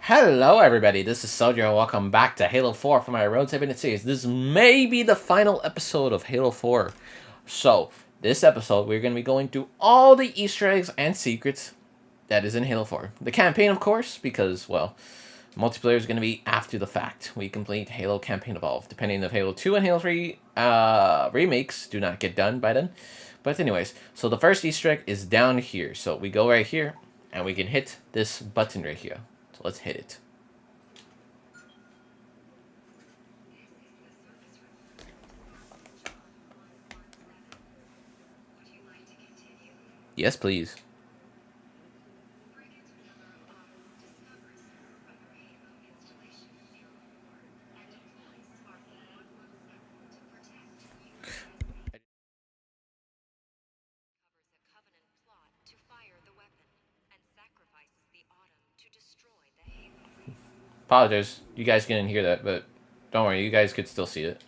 Hello everybody, this is Soldier and welcome back to Halo 4 for my Road to Infinite series. This may be the final episode of Halo 4. So, this episode we're going to be going through all the Easter eggs and secrets that is in Halo 4. The campaign, of course, because, well, multiplayer is going to be after the fact. We complete Halo Campaign Evolved, depending if Halo 2 and Halo 3 remakes do not get done by then. But anyways, so the first Easter egg is down here. So we go right here, and we can hit this button right here. So let's hit it. Yes, please. Apologize, you guys couldn't hear that, but don't worry, you guys could still see it.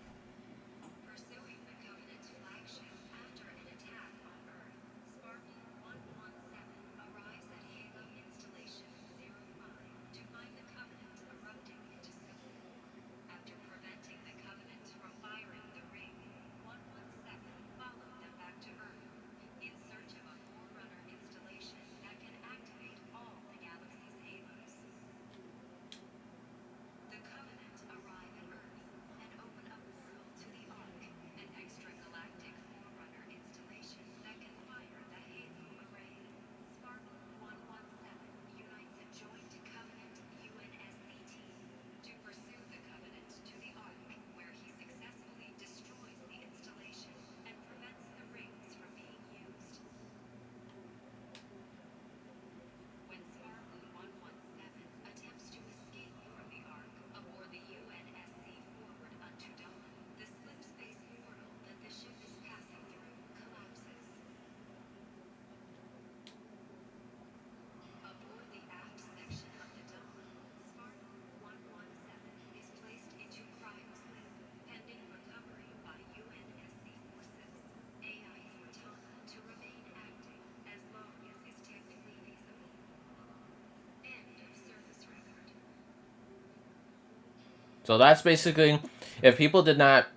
So that's basically, if people did not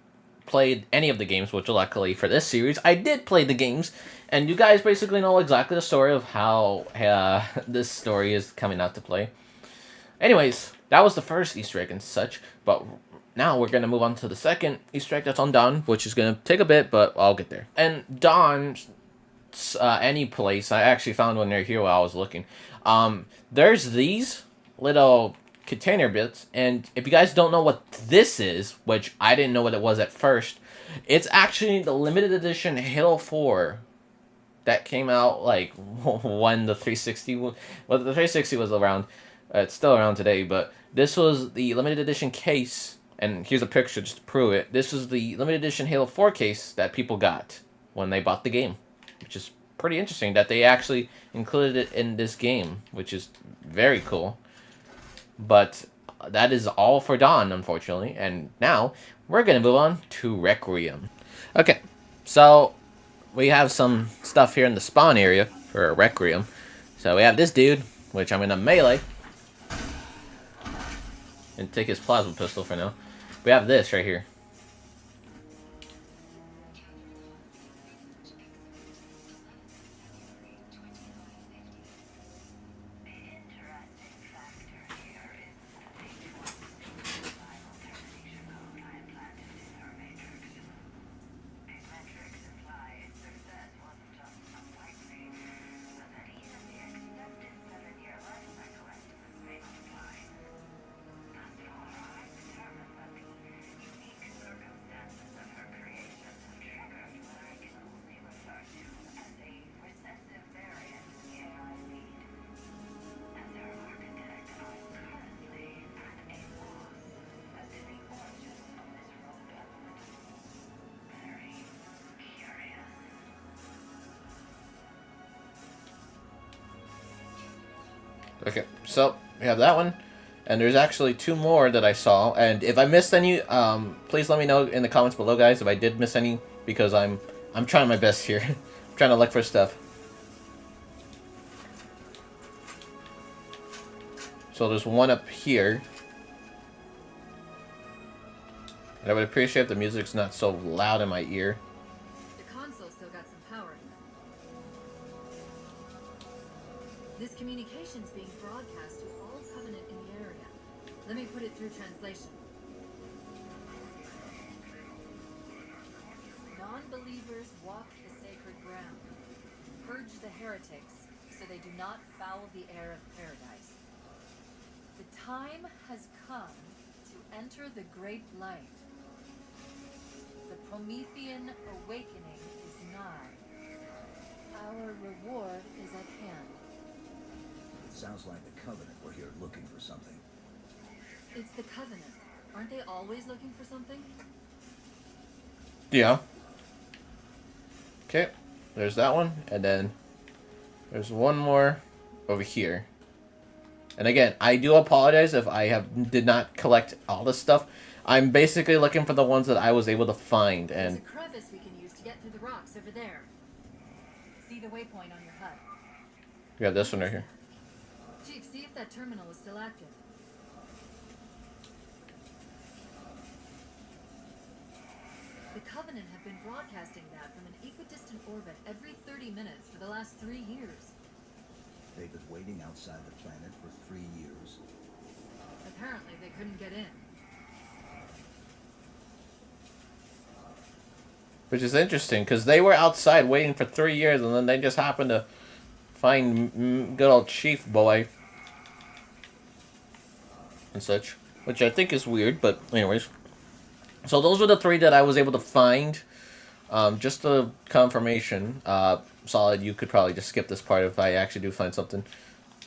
play any of the games, which luckily for this series, I did play the games, and you guys basically know exactly the story of how this story is coming out to play. Anyways, that was the first Easter egg and such, but now we're going to move on to the second Easter egg that's on Dawn, which is going to take a bit, but I'll get there. And Dawn, any place, I actually found one near here while I was looking. There's these little container bits, and if you guys don't know what this is, which I didn't know what it was at first, it's actually the limited edition Halo 4 that came out like when the 360 the 360 was around. It's still around today, but this was the limited edition case, and here's a picture just to prove it. This was the limited edition Halo 4 case that people got when they bought the game, which is pretty interesting that they actually included it in this game, which is very cool. But that is all for Dawn, unfortunately, and now we're going to move on to Requiem. Okay, so we have some stuff here in the spawn area for Requiem. So we have this dude, which I'm going to melee and take his plasma pistol for now. We have this right here. Okay, so we have that one, and there's actually two more that I saw. And if I missed any, please let me know in the comments below, guys, if I did miss any, because I'm trying my best here. I'm trying to look for stuff. So there's one up here. And I would appreciate if the music's not so loud in my ear. The console still got some power in it. This communication's being broadcast to all Covenant in the area. Let me put it through translation. Non-believers walk the sacred ground. Purge the heretics so they do not foul the air of paradise. The time has come to enter the great light. The Promethean awakening is nigh. Our reward is at hand. It sounds like the Covenant were here looking for something. It's the Covenant. Aren't they always looking for something? Yeah. Okay, there's that one, and then there's one more over here. And again, I do apologize if I did not collect all this stuff. I'm basically looking for the ones that I was able to find, and there's a crevice we can use to get through the rocks over there. See the waypoint on your HUD. we got this one right here. Chief, see if that terminal is still active. The Covenant have been broadcasting that from an equidistant orbit every 30 minutes for the last 3 years. They've been waiting outside the planet for 3 years. Apparently they couldn't get in. Which is interesting, because they were outside waiting for 3 years, and then they just happened to find good old Chief Boy. And such. Which I think is weird, but anyways. So those were the 3 that I was able to find. Just a confirmation. Solid, you could probably just skip this part if I actually do find something.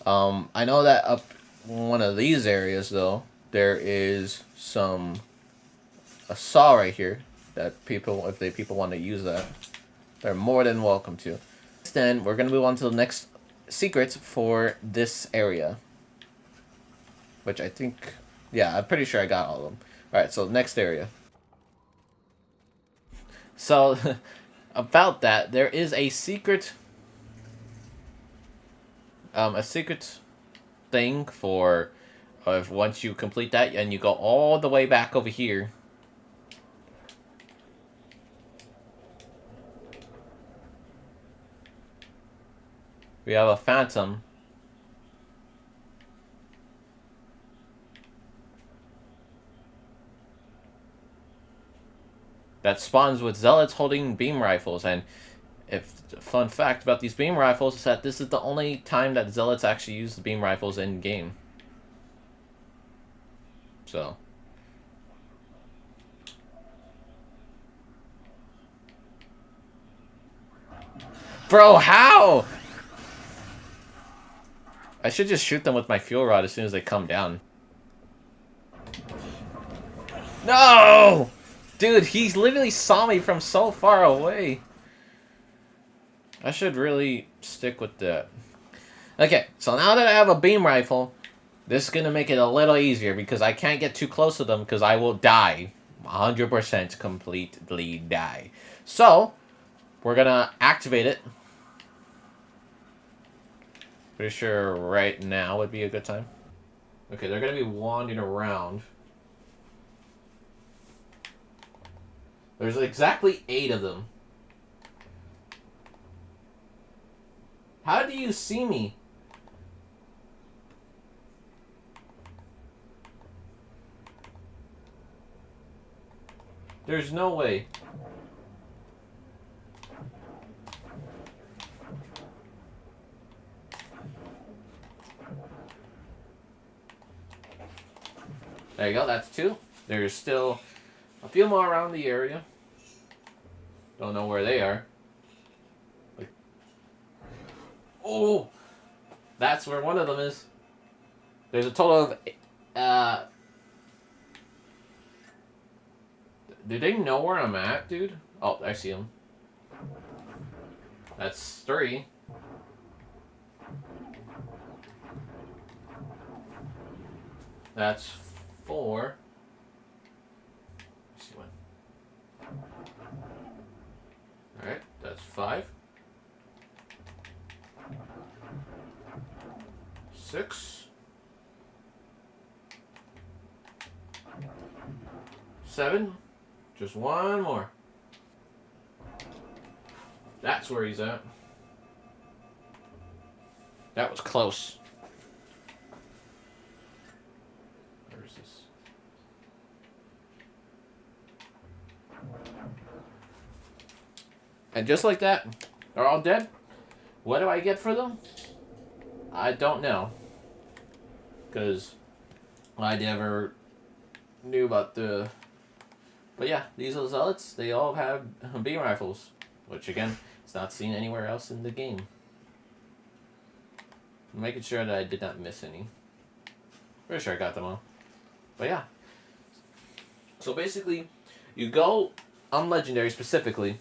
I know that up one of these areas, though, there is a saw right here. That people, if people want to use that, they're more than welcome to. Then we're going to move on to the next secret for this area. Which I think, yeah, I'm pretty sure I got all of them. Alright, so next area. So, about that, there is a secret thing for if once you complete that and you go all the way back over here. We have a phantom. That spawns with zealots holding beam rifles, and fun fact about these beam rifles is that this is the only time that zealots actually use the beam rifles in game. So. Bro, how? I should just shoot them with my fuel rod as soon as they come down. No! Dude, he literally saw me from so far away. I should really stick with that. Okay, so now that I have a beam rifle, this is going to make it a little easier because I can't get too close to them because I will die. 100% completely die. So, we're going to activate it. Pretty sure right now would be a good time. Okay, they're going to be wandering around. There's exactly 8 of them. How do you see me? There's no way. There you go, that's 2. There's still a few more around the area. Don't know where they are. Oh! That's where one of them is. There's a total of... do they know where I'm at, dude? Oh, I see them. That's 3. That's 4. Let's see one. Alright, that's 5. 6. 7. Just one more. That's where he's at. That was close. Where is this? And just like that, they're all dead. What do I get for them? I don't know. Because I never knew about the... But yeah, these are zealots. They all have beam rifles. Which again, it's not seen anywhere else in the game. I'm making sure that I did not miss any. Pretty sure I got them all. But yeah. So basically, you go on Legendary specifically.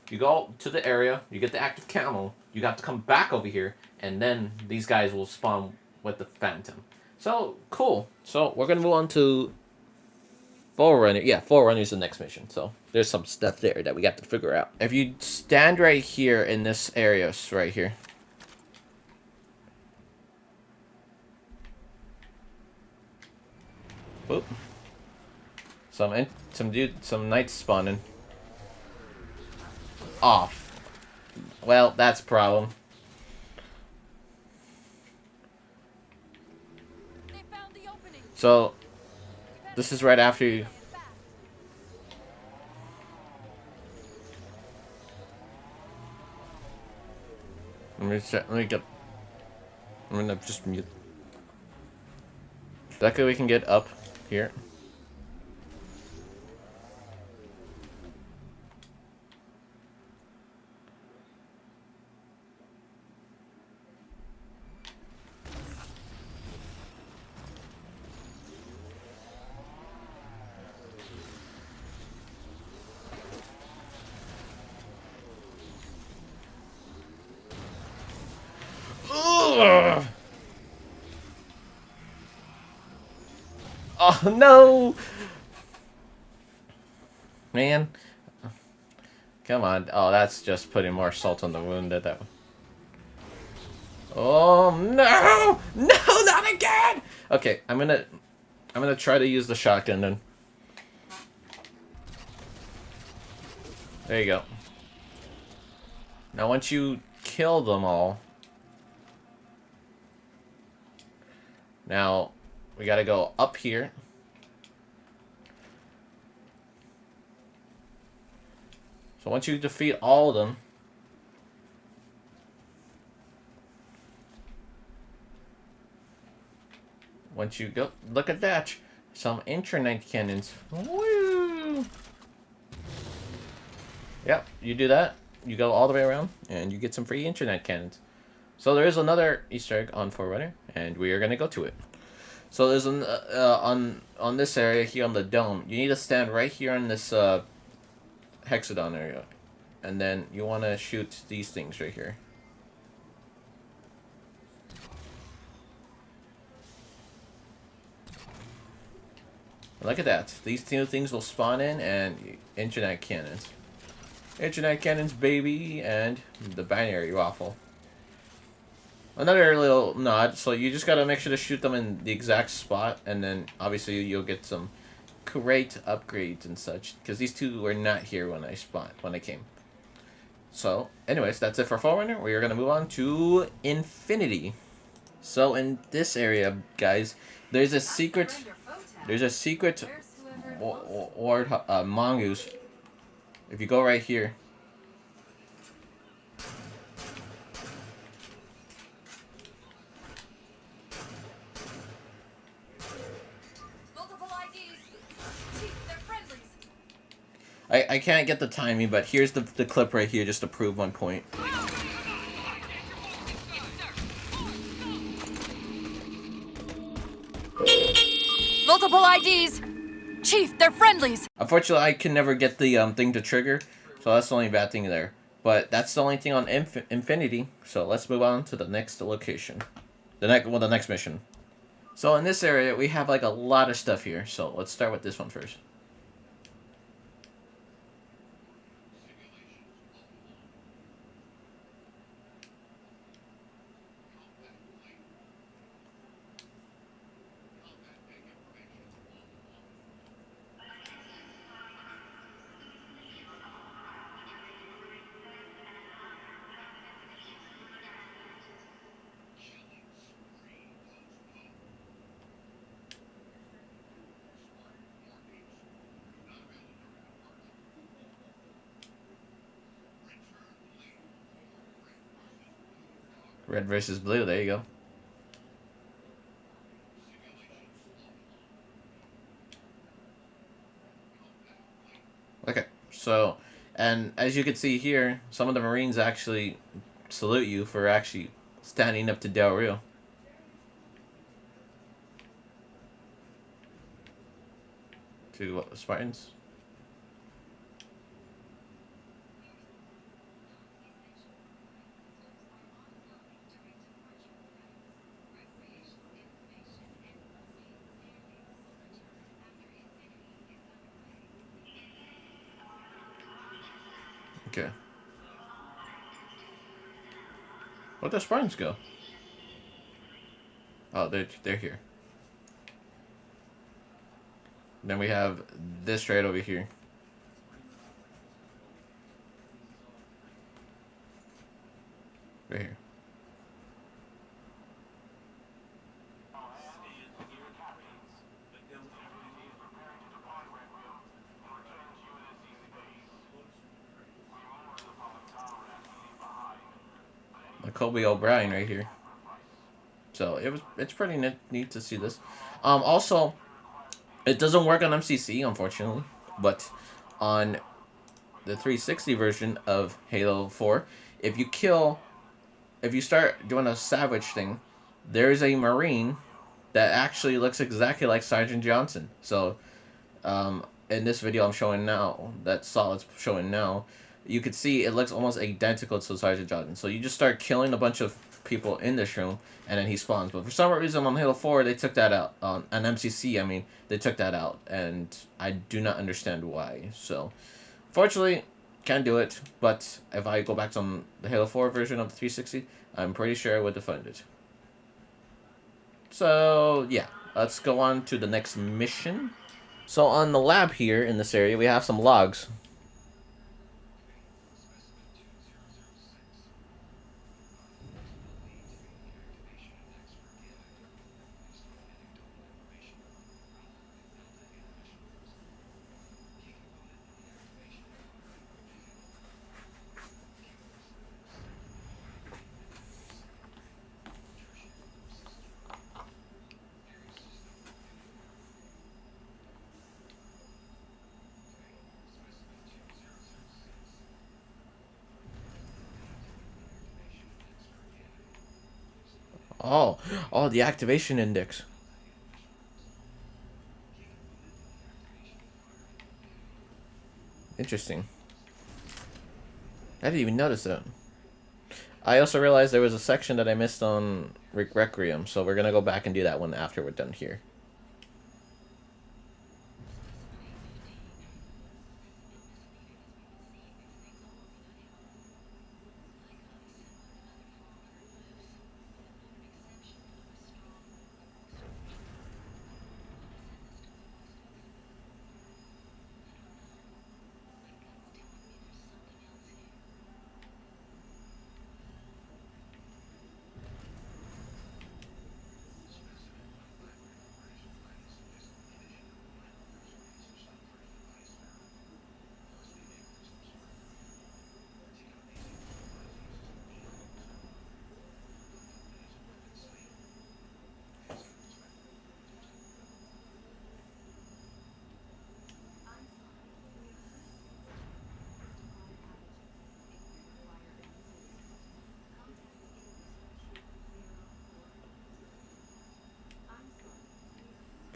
You go to the area, you get the active camo, you got to come back over here, and then these guys will spawn with the Phantom. So, cool. So, we're going to move on to Forerunner. Yeah, Forerunner is the next mission. So, there's some stuff there that we got to figure out. If you stand right here in this area, right here. Whoop. Some knights spawning. Off. Well, that's a problem. So, this is right after you... Let me get... I'm gonna just mute. That way we can get up here. Ugh. Oh no! Man. Come on. Oh, that's just putting more salt on the wound at that one. Oh no! No, not again! Okay, I'm gonna try to use the shotgun then. There you go. Now once you kill them all, now we gotta go up here. So once you defeat all of them, once you go, look at that, some intranite cannons. Woo! Yep, you do that, you go all the way around, and you get some free internet cannons. So there is another Easter egg on Forerunner, and we are gonna go to it. So there's an on this area here on the dome. You need to stand right here on this hexagon area, and then you want to shoot these things right here. Look at that. These two things will spawn in, and internet cannons. Internet cannons, baby, and the binary waffle. Another little nod, so you just gotta make sure to shoot them in the exact spot, and then obviously you'll get some great upgrades and such, because these two were not here when I came. So, anyways, that's it for Forerunner. We are gonna move on to Infinity. So in this area, guys, there's a secret ward mongoose. If you go right here. I can't get the timing, but here's the clip right here just to prove one point. Multiple IDs! Chief, they're friendlies! Unfortunately, I can never get the thing to trigger, so that's the only bad thing there. But that's the only thing on Infinity, so let's move on to the next location. The next mission. So in this area, we have like a lot of stuff here, so let's start with this one first. Red versus blue. There you go. Okay, so, and as you can see here, some of the Marines actually salute you for actually standing up to Del Rio. To what, the Spartans? Okay. Where'd the Spartans go? Oh, they're here. Then we have this right over here. Right here. Kobe O'Brien right here. So it's pretty neat to see this. Also, it doesn't work on MCC unfortunately, but on the 360 version of Halo 4, if you kill, if you start doing a savage thing, there's a Marine that actually looks exactly like Sergeant Johnson. So in this video I'm showing now, that Solid's showing now, you could see it looks almost identical to Sergeant Johnson. So you just start killing a bunch of people in this room, and then he spawns. But for some reason on Halo 4, they took that out. On MCC, I mean, they took that out, and I do not understand why. So, fortunately, can't do it. But if I go back to the Halo 4 version of the 360, I'm pretty sure I would defend it. So, yeah. Let's go on to the next mission. So on the lab here in this area, we have some logs. Oh, oh, the activation index. Interesting. I didn't even notice that. I also realized there was a section that I missed on Requiem, so we're gonna go back and do that one after we're done here.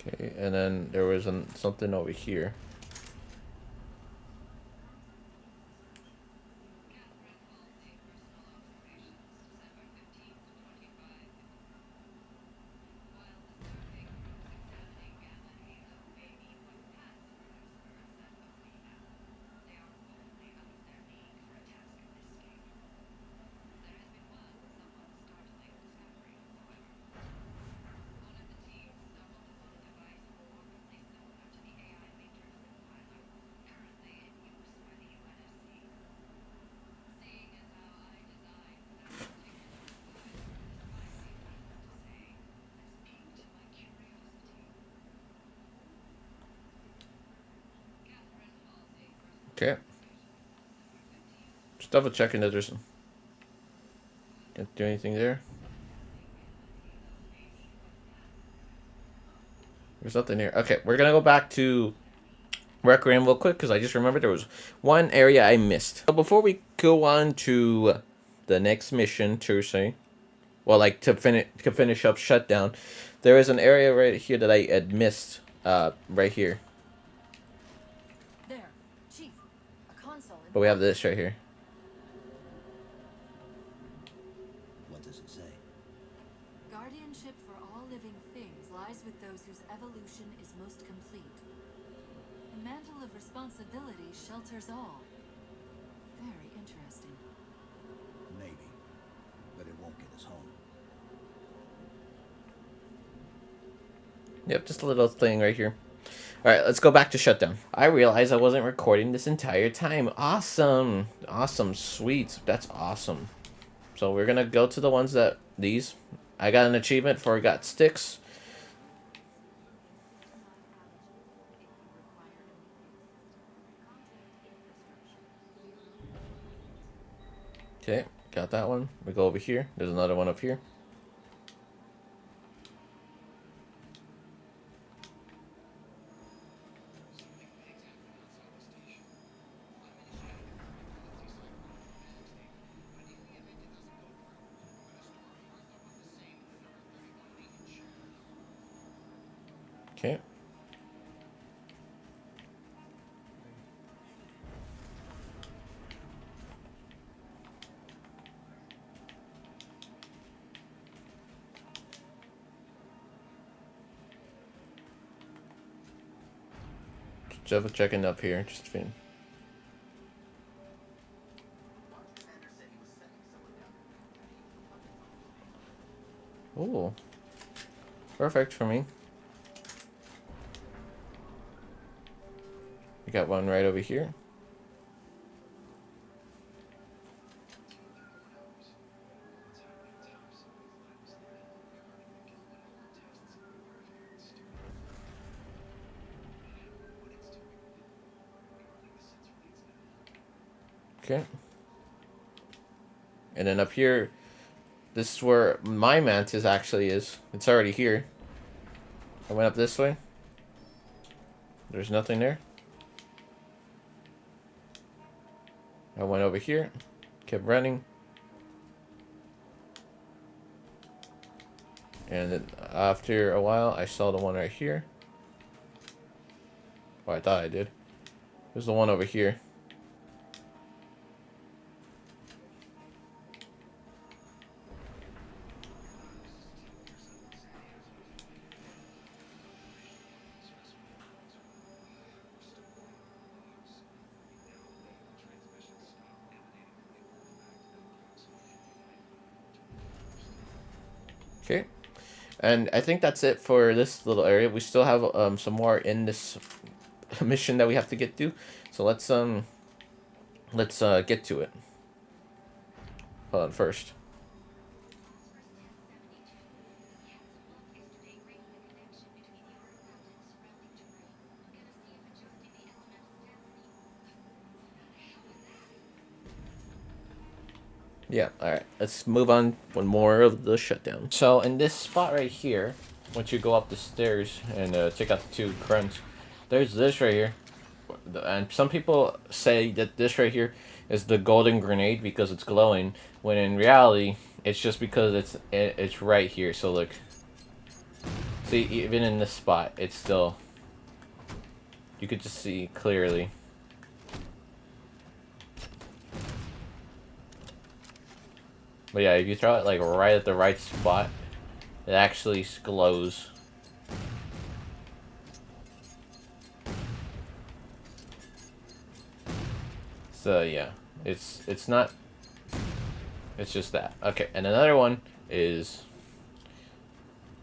Okay, and then there was something over here. Okay. Just double checking that there's. Can't do anything there. There's nothing here. Okay, we're gonna go back to Requiem real quick because I just remembered there was one area I missed. So before we go on to the next mission, to say, well, like to finish up Shutdown, there is an area right here that I had missed. Right here. There, Chief. A console. But we have this right here. What does it say? Guardianship for all living things lies with those whose evolution is most complete. The mantle of responsibility shelters all. Very interesting. Maybe. But it won't get us home. Yep, just a little thing right here. Alright, let's go back to Shutdown. I realized I wasn't recording this entire time. Awesome. Awesome. Sweet. That's awesome. So we're going to go to the ones that... These. I got an achievement for got sticks. Okay, got that one. We go over here. There's another one up here. Okay. Just checking up here, just fine. Ooh. Perfect for me. We got one right over here. Okay. And then up here, this is where my mantis actually is. It's already here. I went up this way. There's nothing there. I went over here. Kept running. And then after a while, I saw the one right here. Well, I thought I did. There's the one over here. Okay, and I think that's it for this little area. We still have some more in this mission that we have to get to. So let's get to it. Hold on first. Yeah, alright. Let's move on one more of the Shutdown. So in this spot right here, once you go up the stairs and check out the two grunts, there's this right here. And some people say that this right here is the golden grenade because it's glowing, when in reality, it's just because it's right here. So look. See, even in this spot, it's still... You could just see clearly. But yeah, if you throw it like right at the right spot, it actually glows. So yeah, it's not. It's just that. Okay, and another one is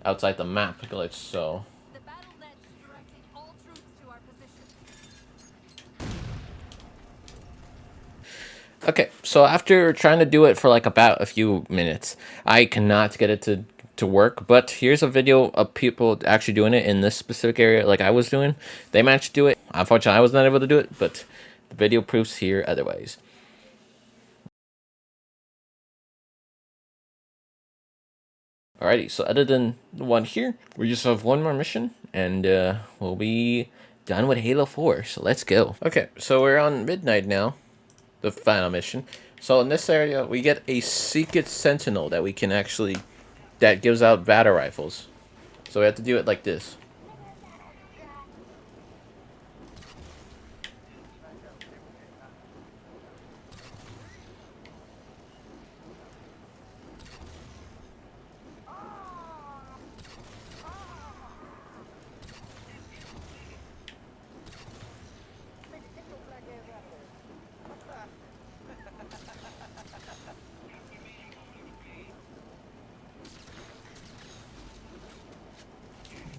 outside the map glitch. So. The battle net's directing all troops to our position. Okay, so after trying to do it for like about a few minutes, I cannot get it to work. But here's a video of people actually doing it in this specific area like I was doing. They managed to do it. Unfortunately, I was not able to do it, but the video proves here otherwise. Alrighty, so other than the one here, we just have one more mission, and we'll be done with Halo 4, so let's go. Okay, so we're on midnight now, the final mission. So in this area, we get a secret sentinel that we can actually, that gives out battle rifles. So we have to do it like this.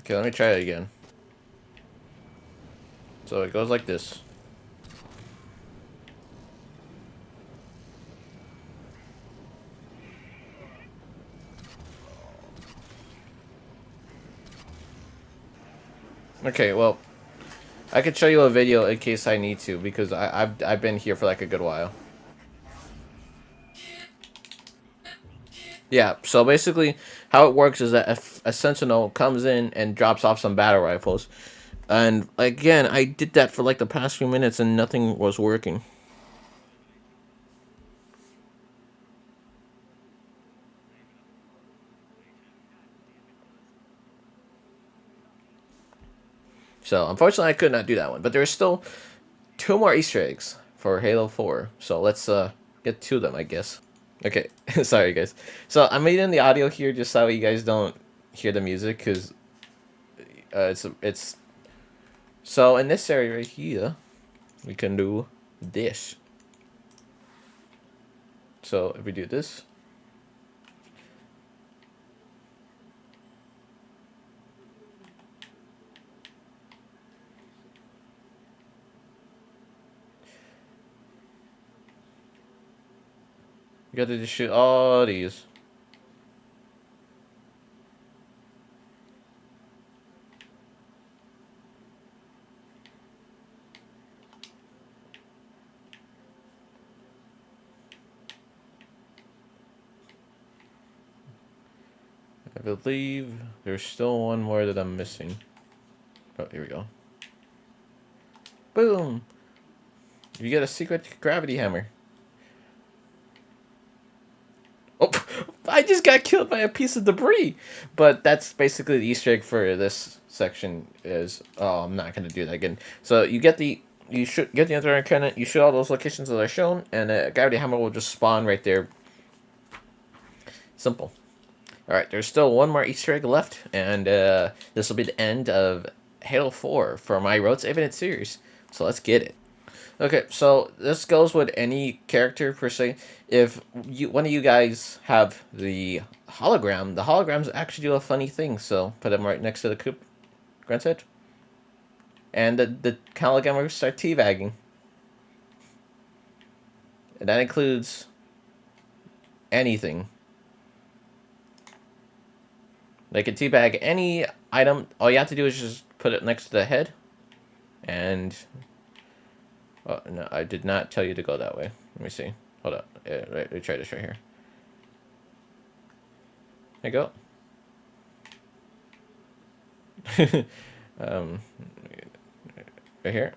Okay, let me try it again. So it goes like this. Okay, well, I could show you a video in case I need to, because I've been here for like a good while. Yeah, so basically how it works is that a sentinel comes in and drops off some battle rifles. And again, I did that for like the past few minutes and nothing was working. So unfortunately I could not do that one. But there's still 2 more Easter eggs for Halo 4. So let's get to them, I guess. Okay, sorry guys. So I'm editing the audio here just so you guys don't hear the music, because it's so in this area right here we can do this. So if we do this, you got to just shoot all these. I believe there's still one more that I'm missing. Oh, here we go. Boom! You get a secret gravity hammer. Oh, I just got killed by a piece of debris. But that's basically the Easter egg for this section is, oh, I'm not going to do that again. So you get the, you should get the other cannon, you shoot all those locations that are shown, and a gravity hammer will just spawn right there. Simple. Alright, there's still one more Easter egg left, and this will be the end of Halo 4 for my Road to Infinite series. So let's get it. Okay, so this goes with any character per se. If one of you guys have the holograms actually do a funny thing. So put them right next to the coop, granted. And the holograms start teabagging. And that includes anything. They can teabag any item. All you have to do is just put it next to the head. And... oh, no, I did not tell you to go that way. Let me see. Hold up. Let me try this right here. There you go. Right here.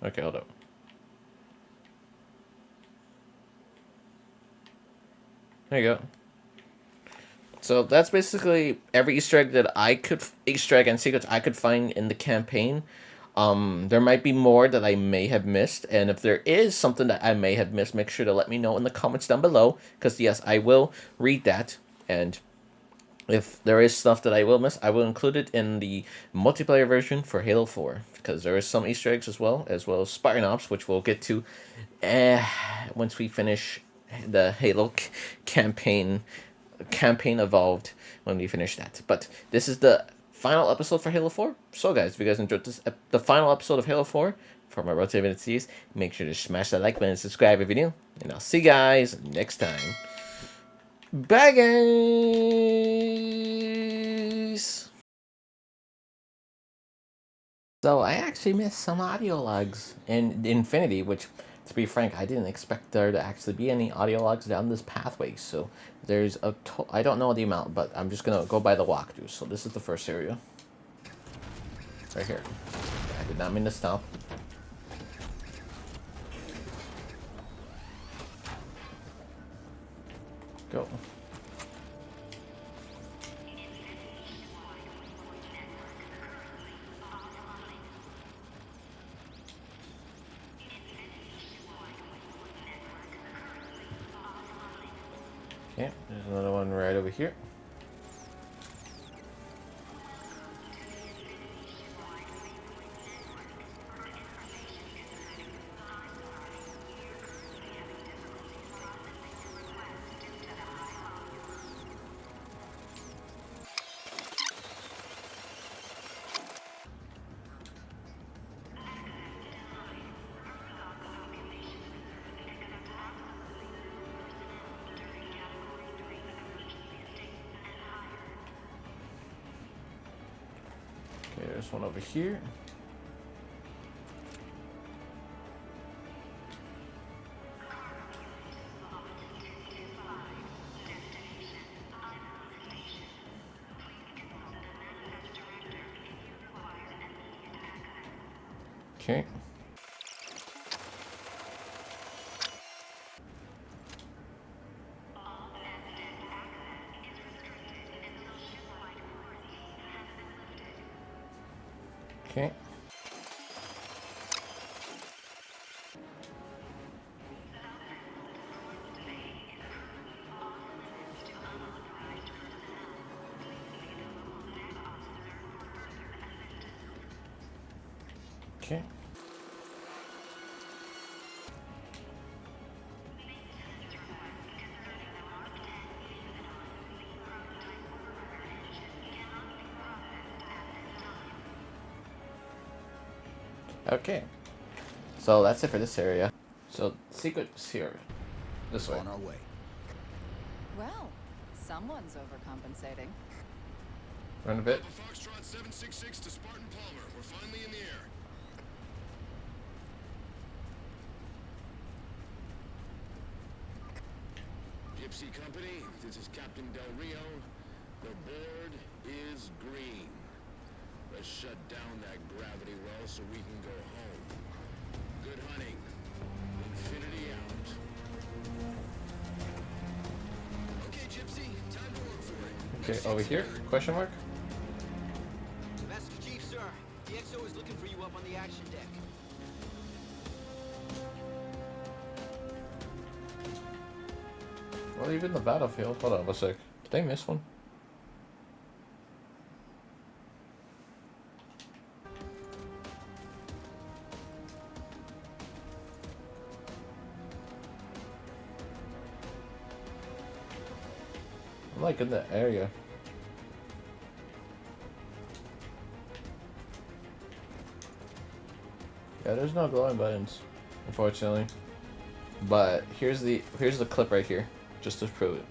Okay, hold up. There you go. So that's basically every Easter egg that Easter egg and secrets I could find in the campaign. There might be more that I may have missed, and if there is something that I may have missed, make sure to let me know in the comments down below, because yes, I will read that, and if there is stuff that I will miss, I will include it in the multiplayer version for Halo 4, because there is some Easter eggs as well as Spartan Ops, which we'll get to once we finish the Halo campaign evolved, when we finish that. But this is the final episode for Halo 4. So guys, if you guys enjoyed this the final episode of Halo 4 for my Road to Infinite series, make sure to smash that like button and subscribe if you're new, and I'll see you guys next time. Bye guys. So I actually missed some audio logs in Infinity, which to be frank, I didn't expect there to actually be any audio logs down this pathway. So there's I don't know the amount, but I'm just gonna go by the walkthrough. So this is the first area, right here. I did not mean to stop. Go. Okay, there's another one right over here. Okay, there's one over here. Okay. Okay. Okay. Okay. So that's it for this area. So secrets here. This way. On our way. Well, someone's overcompensating. Run a bit. Foxtrot 766 to Spartan Palmer. We're finally in the air. Gypsy Company, this is Captain Del Rio. The board is green. Let's shut down that gravity well so we can go home. Good hunting. Infinity out. Okay, Gypsy, time to work for it. Okay, over here? Question mark? Master Chief, sir. The XO is looking for you up on the action deck. Well, even the battlefield. Hold on a sec. Did I miss one? I'm like in the area. Yeah, there's no glowing buttons, unfortunately. But here's the clip right here, just to prove it.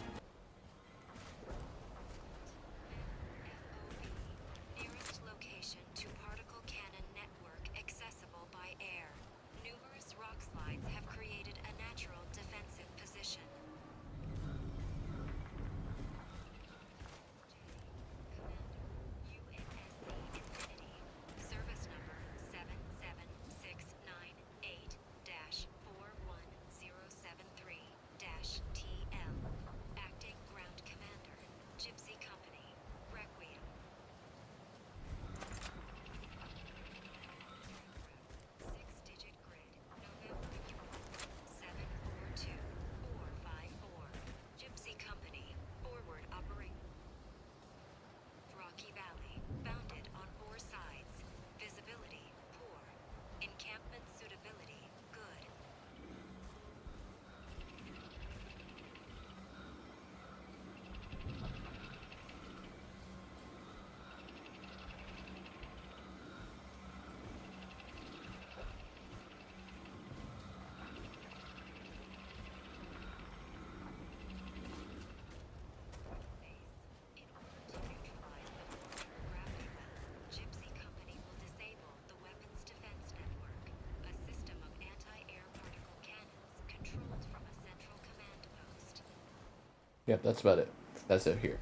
Nearest location to particle cannon network accessible by air. Numerous rock slides have created a natural defensive position. UNSC Infinity. Service number 77698-41073-TL. Yep, that's about it. That's it here.